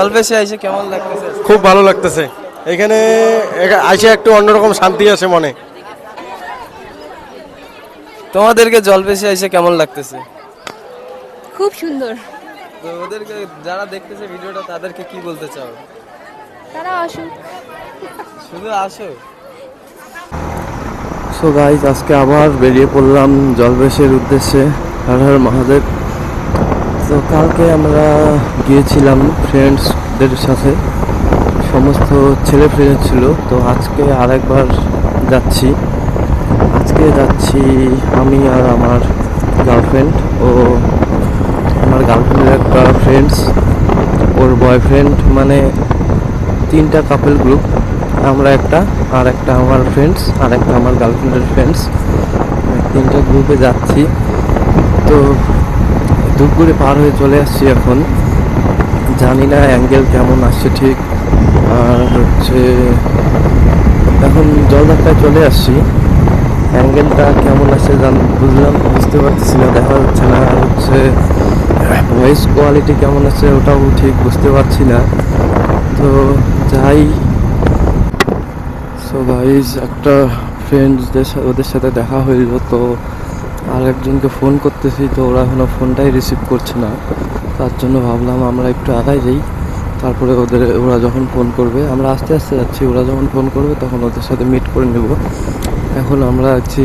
জলপেশে এসে কেমন লাগতেছে? খুব ভালো লাগতেছে। এখানে এসে একটু অন্যরকম শান্তি আছে মনে। তোমাদেরকে জলপেশে এসে কেমন লাগতেছে? খুব সুন্দর। তো ওদেরকে যারা দেখতেছে ভিডিওটা তাদেরকে কি বলতে চাও? তারা আসুক। শুধু আসো। সো গাইজ, আজকে আবার বেরিয়ে পড়লাম জলবেশের উদ্দেশ্যে। হর হর মহাদেব। তো কালকে আমরা গিয়েছিলাম ফ্রেন্ডসদের সাথে, সমস্ত ছেলে ফ্রেন্ড ছিল। তো আজকে আরেকবার যাচ্ছি। আজকে যাচ্ছি আমি আর আমার গার্লফ্রেন্ড ও আমার গার্লফ্রেন্ডের একটা ফ্রেন্ডস, ওর বয়ফ্রেন্ড, মানে তিনটা কাপল গ্রুপ। আমরা একটা, আর একটা আমার ফ্রেন্ডস, আর একটা আমার গার্লফ্রেন্ডের ফ্রেন্ডস, তিনটা গ্রুপে যাচ্ছি। তো দুপুরে পার হয়ে চলে আসছি এখন। জানি না অ্যাঙ্গেল কেমন আসছে ঠিক, আর হচ্ছে এখন জলদারটায় চলে আসছি। অ্যাঙ্গেলটা কেমন আসছে বুঝতে পারতেছি না, দেখা যাচ্ছে না। আর হচ্ছে ভয়েস কোয়ালিটি কেমন আছে ওটাও ঠিক বুঝতে পারছি না। তো যাই। সো গাইজ, একটা ওদের সাথে দেখা হইল। তো আর একজনকে ফোন করতেছি, তো ওরা এখনো ফোনটাই রিসিভ করছে না। তার জন্য ভাবলাম আমরা একটু আগায় যাই, তারপরে ওরা যখন ফোন করবে, আমরা আস্তে আস্তে যাচ্ছি, ওরা যখন ফোন করবে তখন ওদের সাথে মিট করে নেব। এখন আমরা আছি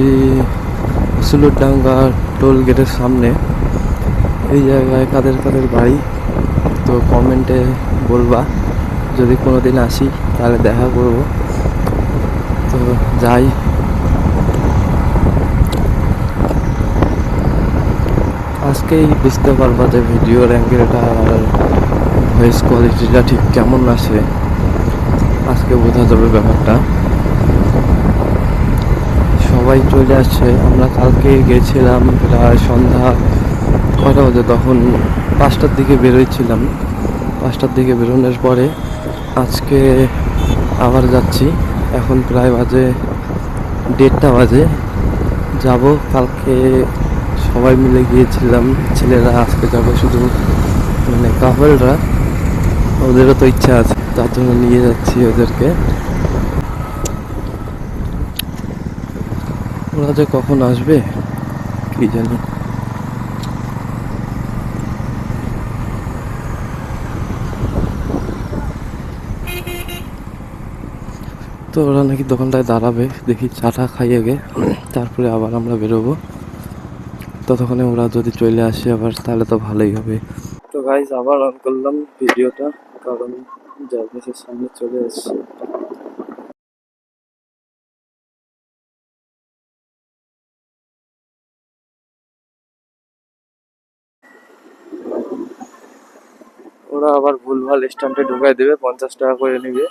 সুলুরডাঙ্গা টোল গেটের সামনে। এই জায়গায় কাদের কাদের বাড়ি তো কমেন্টে বলবা, যদি কোনো দিন আসি তাহলে দেখা করব। তো যাই। আজকেই বুঝতে পারবা যে ভিডিওর অ্যাঙ্গেলটা আর ভয়েস কোয়ালিটিটা ঠিক কেমন আসে, আজকে বোঝা যাবে ব্যাপারটা। সবাই চলে আসছে। আমরা কালকে গেছিলাম প্রায় সন্ধ্যা কটা বাজে, তখন 5টার দিকে বেরোচ্ছিলাম। 5টার দিকে বেরোনোর পরে আজকে আবার যাচ্ছি। এখন প্রায় বাজে 1:30 বাজে। যাব কালকে সবাই মিলে গিয়েছিলাম ছেলেরা, আজকে যাবো শুধু মানে কাপলরা। ওদেরও তো ইচ্ছা আছে, তার জন্য নিয়ে যাচ্ছি ওদেরকে। ওরা যে কখন আসবে কি জানি। তো ওরা নাকি দোকানটায় দাঁড়াবে, দেখি চাটা খাই আগে, তারপরে আবার আমরা বেরোবো। ততক্ষণে ওরা যদি চলে আসে আবার, তাহলে তো ভালোই হবে। তো গাইজ, আবার অন করলাম ভিডিওটা, কারণ জার্ভিসের সামনে চলে এসছে। ওরা আবার ভুলভাল স্ট্যান্ডে ঢুকাই দেবে, 50 টাকা করে নেবে।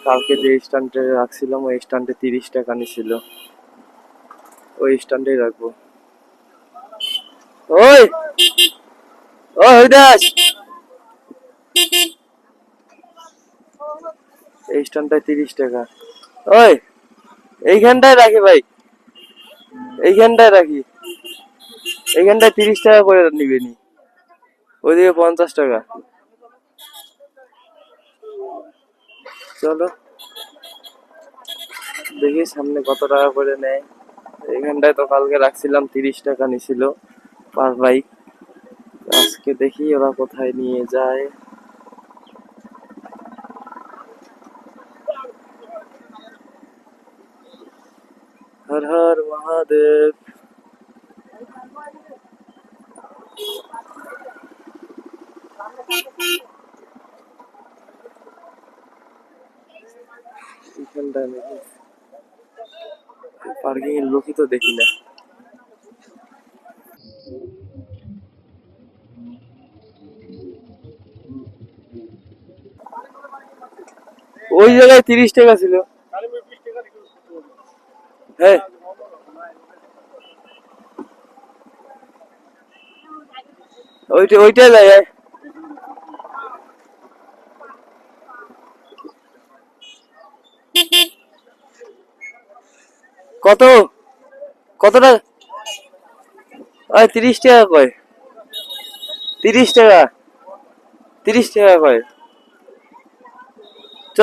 কালকে যে স্ট্যান্ডে রাখছিলাম ওই স্ট্যান্ডে 30 টাকা নিছিল, ওই স্ট্যান্ডেই রাখবো। ওই ও হরিদাস, এই স্ট্যান্ডটায় 30 টাকা। ওই এইখানটায় রাখি ভাই, এইখানটায় রাখি, এইখানটায় 30 টাকা করে নিবে নি, ওইদিকে 50 টাকা। চলো দেখি সামনে কত টাকা করে নেয়। এইখানটায় তো কালকে রাখছিলাম 30 টাকা নিছিল পার বাইক। আজকে দেখি ওরা কোথায় নিয়ে যায়। হর হর মহাদেব। এখানটায় নাকি পার্কিং এর লোকই তো দেখি না। ওই জায়গায় 30 টাকা ছিল। হ্যাঁ, ওইটাই যায়। কত কতটা? 30 টাকা কয়, 30 টাকা, 30 টাকা কয়। চ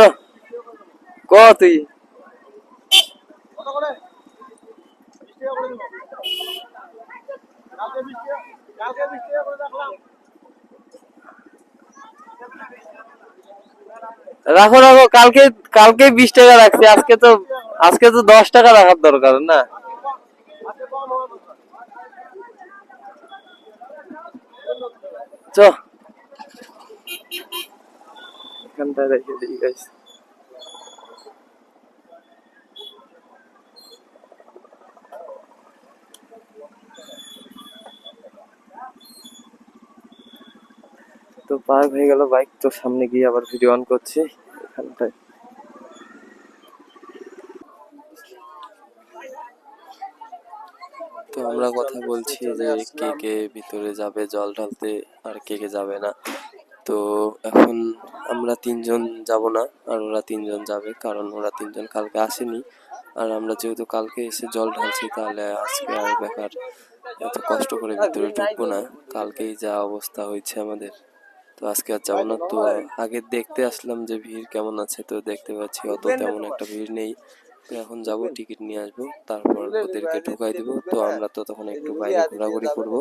ক তুই রাখো রাখো, কালকে কালকে 20 টাকা রাখছি, আজকে তো 10 টাকা রাখার দরকার না। চ এখানটা রেখে দিই গাইস। তো পার্ক হয়ে গেল বাইক, তো সামনে গিয়ে আবার ভিডিও অন করছি এখানটায়। তো আমরা কথা বলছি যে কে কে ভিতরে যাবে জল ঢালতে আর কে কে যাবে না। তো এখন আমরা 3জন যাব না, আর ওরা 3জন যাবে, কারণ ওরা 3জন কালকে আসেনি। আর আমরা যেহেতু কালকে এসে জল ঢালছি, তাহলে আজকে আর বেকার এত কষ্ট করে ভিতরে ঢুকবো না। কালকেই যা অবস্থা হয়েছে আমাদের, তো আজকে আর যাবো না। তো আগে দেখতে আসলাম যে ভিড় কেমন আছে, তো দেখতে পাচ্ছি অত তেমন একটা ভিড় নেই। তো এখন যাবো, টিকিট নিয়ে আসবো, তারপর ওদেরকে ঢুকাই দিব। তো আমরা তো তখন একটু বাইরে ঘোরাঘুরি করবো।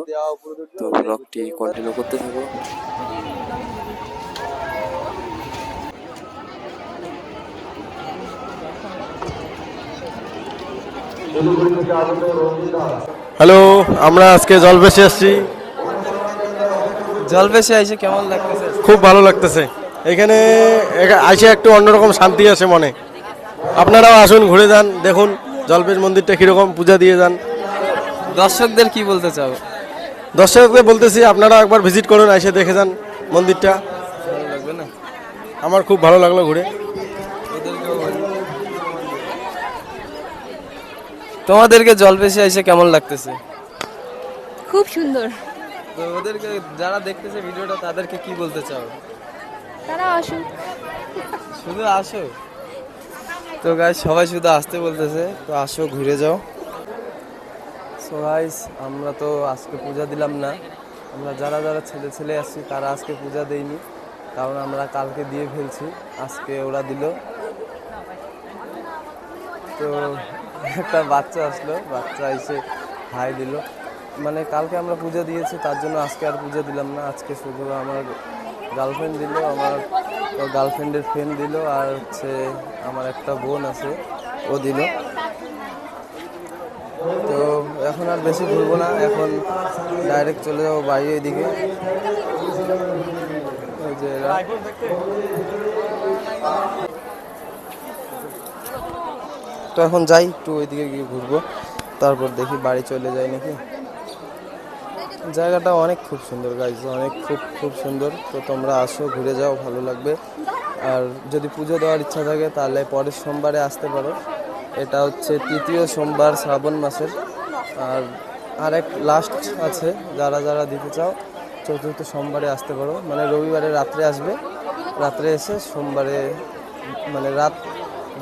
তো ব্লগটি কন্টিনিউ করতে থাকবো। হ্যালো, আমরা আজকে জলবেশে আসছি। জলবেশে এসে কেমন লাগতেছে? খুব ভালো লাগতেছে। এখানে আইসে একটু অন্যরকম শান্তি আছে মনে। আপনারাও আসুন, ঘুরে যান, দেখুন জলবেশ মন্দিরটা কীরকম, পূজা দিয়ে যান। দর্শকদের কি বলতে চাও? দর্শকদের বলতেছি আপনারা একবার ভিজিট করুন, এসে দেখে যান মন্দিরটা। ভালো লাগবে না? আমার খুব ভালো লাগলো ঘুরে। তোমাদেরকে জলবেশে এসে কেমন লাগতেছে? খুব সুন্দর। তো ওদেরকে যারা দেখতেছে ভিডিওটা তাদেরকে কি বলতে চাও? তারা আসুক। শুধু আসো। তো গাইস সবাই শুধু আসতে বলতেছে, তো আসো ঘুরে যাও। সো গাইস আমরা তো আজকে পূজা দিলাম না, আমরা যারা যারা ছেলে ছেলে আসছি তারা আজকে পূজা দেইনি, কারণ আমরা কালকে দিয়ে ফেলছি, আজকে ওরা দিল। তো একটা বাচ্চা আসলো, বাচ্চা এসে হাই দিল, মানে কালকে আমরা পূজা দিয়েছি তার জন্য আজকে আর পূজা দিলাম না। আজকে শুধু আমার গার্লফ্রেন্ড দিল, আমার গার্লফ্রেন্ডের ফ্রেন্ড দিল, আর হচ্ছে আমার একটা বোন আছে ও দিল। তো এখন আর বেশি ঘুরবো না, এখন ডাইরেক্ট চলে যাবো বাড়ি এদিকে। ওই যে তো এখন যাই একটু ওইদিকে গিয়ে ঘুরবো, তারপর দেখি বাড়ি চলে যাই নাকি। জায়গাটা অনেক খুব সুন্দর গাইজ, অনেক খুব সুন্দর। তো তোমরা আসো, ঘুরে যাও, ভালো লাগবে। আর যদি পুজো দেওয়ার ইচ্ছা থাকে তাহলে পরের সোমবারে আসতে পারো। এটা হচ্ছে 3য় সোমবার শ্রাবণ মাসের। আর আরেক লাস্ট আছে, যারা যারা দিতে চাও 4র্থ সোমবারে আসতে পারো, মানে রবিবারে রাত্রে আসবে, রাত্রে এসে সোমবারে মানে রাত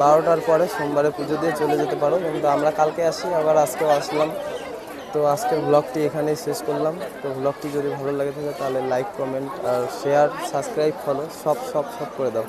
12টার পরে সোমবারে পুজো দিয়ে চলে যেতে পারো। কিন্তু আমরা কালকে আসি, আবার আজকেও আসলাম। তো আজকের ব্লগটি এখানেই শেষ করলাম। তো ব্লগটি যদি ভালো লাগে থাকে তাহলে লাইক, কমেন্ট আর শেয়ার, সাবস্ক্রাইব, ফলো সব করে দাও।